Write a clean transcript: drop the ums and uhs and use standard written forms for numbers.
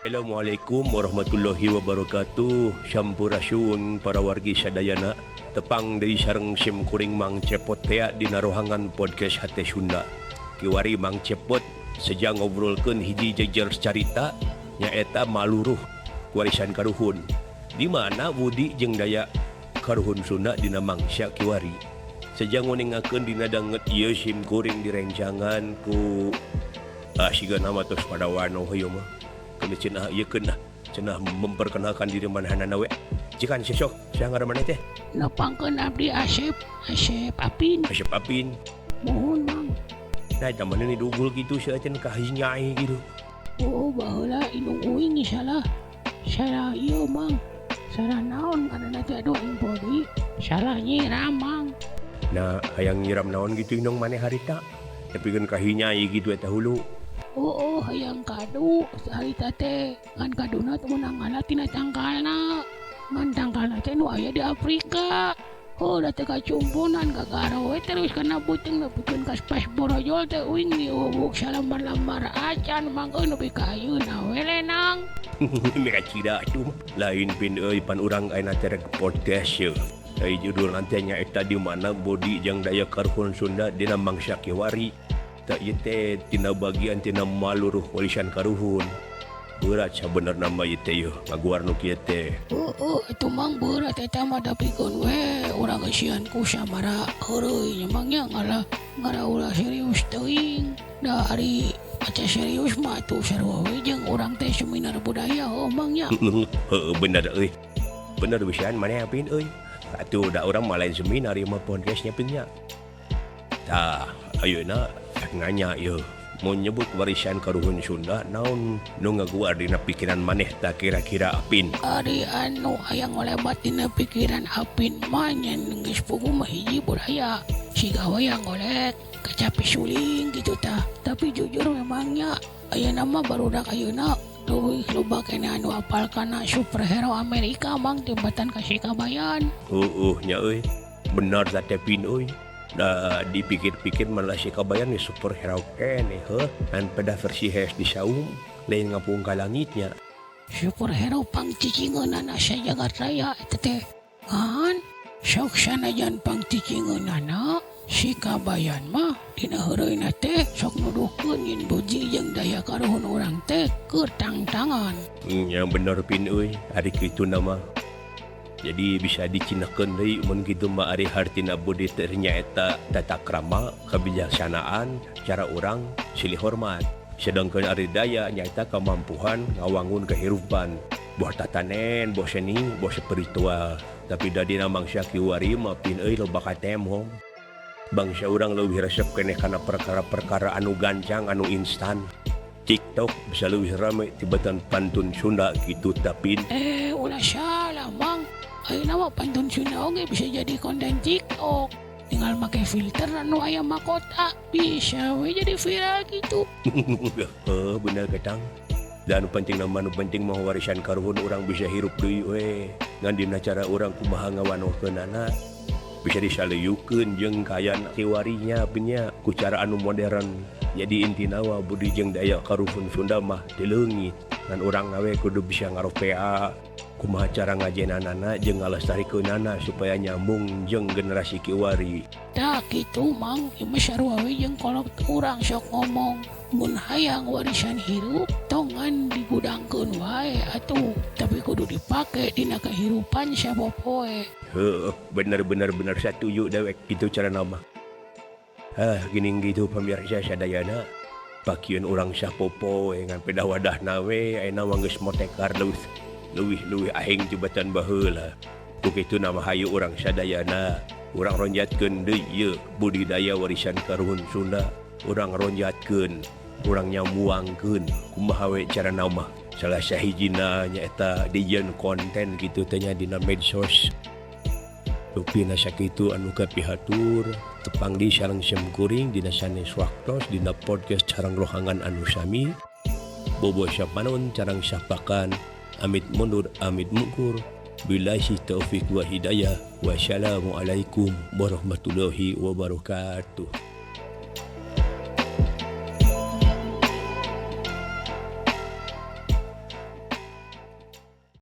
Assalamualaikum warahmatullahi wabarakatuh. Sampurasun para wargi sadayana. Tepang dari sareng sim kuring Mang Cepot tea di narohangan podcast Hate Sunda. Kiwari Mang Cepot sejang ngobrolkeun hiji jejer carita nyaeta maluruh warisan karuhun. Di mana Budi jeung daya karuhun Sunda dina mangsa kiwari. Sejang nguningakeun dina danget ieu sim kuring direncangan ku siga nama tos pada wano hayu mah. Kena cenah ieu keunah cenah memperkenalkan diri manehna we. Jikan sesok saya ngaran maneh teh. Nepangkeun abdi Asep Apin. Asep Apin. Mohon Mang. Nah, teman ini dugul gitu seueun ka hiji nyai gitu. Oh, baheula indung uing salah. Salah ieu Mang. Salah naon ngaranna teh aduh aing poli. Salah nyiram Mang. Nah, hayang nyiram naon gitu indung maneh harita. Tapi ka hiji nyai gitu eta hulu. Oh, hayang kadu harita teh. Ngan kaduna teh meunang ngalah tina tangkalna. Ngan tangkalna teh nu aya di Afrika. Oh, da teh kacumpunan gagaro we terus kana beuteung nepikeun ka pas borojol teh uing diubuk salamar-lamar acan mangga nepi ka ayeuna we lenang. Mereka cida atuh lain pin euy pan urang ayeuna teh podcast ye. Ai judul nanti nya eta di mana Budi jeung daya karuhun Sunda dina mangsa kiwari. Tak ieu teh tina bagian tina maluruh warisan karuhun. Berat sabenerna mah ieu teh yeuh ngaguar nu kieu teh. Itu Mang berat eta mah dapikeun we urang kasihan ku samara heureuy nya Mang nya ngara ulah serius teuing. Da ari aca serius mah atuh sarua we jeung urang teh seminar budaya Mang nya. Heuh bener euy. Bener wisan maneh apin euy. Atuh da urang mah lain seminar ieu mah podcast nya pin nya. Tah ayeuna nganya ieu mau nyebut warisan karuhun Sunda naon nu ngaguar dina pikiran maneh tak kira-kira Apin? Ari anu hayang ngolebat dina pikiran Apin mah nyen geus puguh mah hiji budaya siga wayang golek kecapi suling gitu tah. Tapi jujur memangnya ayeuna mah barudak ayeuna leuwih loba keneh anu apal kana superhero Amerika Mang tibatan ka Sikabayan. Nya euy. Bener za teh Pin euy. Da dipikir-pikir malah Sikabayan ni superhero keneh heuh an pada versi hes di saung lain ngapung ka langitnya. Superhero pangcicingeunana sajagat raya eta teh. Kan sok sanajan pangcicingeunana Sikabayan mah dina heureuina teh sok nuduhkeun yen Boji jeung daya karuhun urang teh keur tangtangan. Nya bener Pin euy, ari kitu nama. Jadi bisa dicinakeun deui mun kitu mah ari hartina Budi teh nyaeta tata krama, kebijaksanaan, cara urang silih hormat. Sedangkeun ari daya nyaeta kemampuan ngawangun kehirupan. Boh tatanen, boh seni, boh spiritual. Tapi da dina mangsa kiwari mah Pin euy loba katemong. Bangsa urang leuwih resep keneh kana perkara-perkara anu gancang, anu instan. TikTok bisa leuwih rame tibatan pantun Sunda kitu tah Pin. Ulah salah Mang. Ayeuna mah pantun Sunda oge bisa jadi konten TikTok. Tinggal make filter anu aya mahkota bisa we jadi viral gitu. Bener ketang. Dan penting mah warisan karuhun urang bisa hirup deui we. Ngan dina cara urang kumaha ngawanohkeunana bisa disaleuyeukkeun jeung kayan kiwarinya punya ku cara anu modern. Jadi intina wa Budi jeung daya karuhun Sunda mah dileungit. Ngan urang we kudu bisa ngaropea kumaha cara ngajenanana jeung ngalestarikeunana supaya nyambung jeung generasi kiwari. Tah kitu Mang, ieu mah sarua we jeung kolot urang sok ngomong. Mun hayang warisan hirup tongan digudangkeun wae atuh, tapi kudu dipake dina kehirupan sapopoe. Heuh, bener satuju dewek kitu carana mah. Gini gitu pemirsa sadayana. Pakieun urang sapopoe ngan peda wadahna we ayeuna mah geus motekar leuwih ahing jebatan baheula. Ku kitu nama hayu urang sadayana, urang ronjatkeun deui ieu budidaya warisan karuhun Sunda. Urang ronjatkeun, urang nyamuangkeun kumaha we carana mah. Salah sahijina nyaeta dijieun konten kitu teh nya dina medsos. Rupina sakitu anu kapihatur tepang di sareng semkuring dina sanes waktos dina podcast sareng rohangan anu sami. Bobo sapanon carang sapakan. Amit mundur, amit mungkur. Billahi taufiq wa hidayah. Wassalamualaikum warahmatullahi wabarakatuh.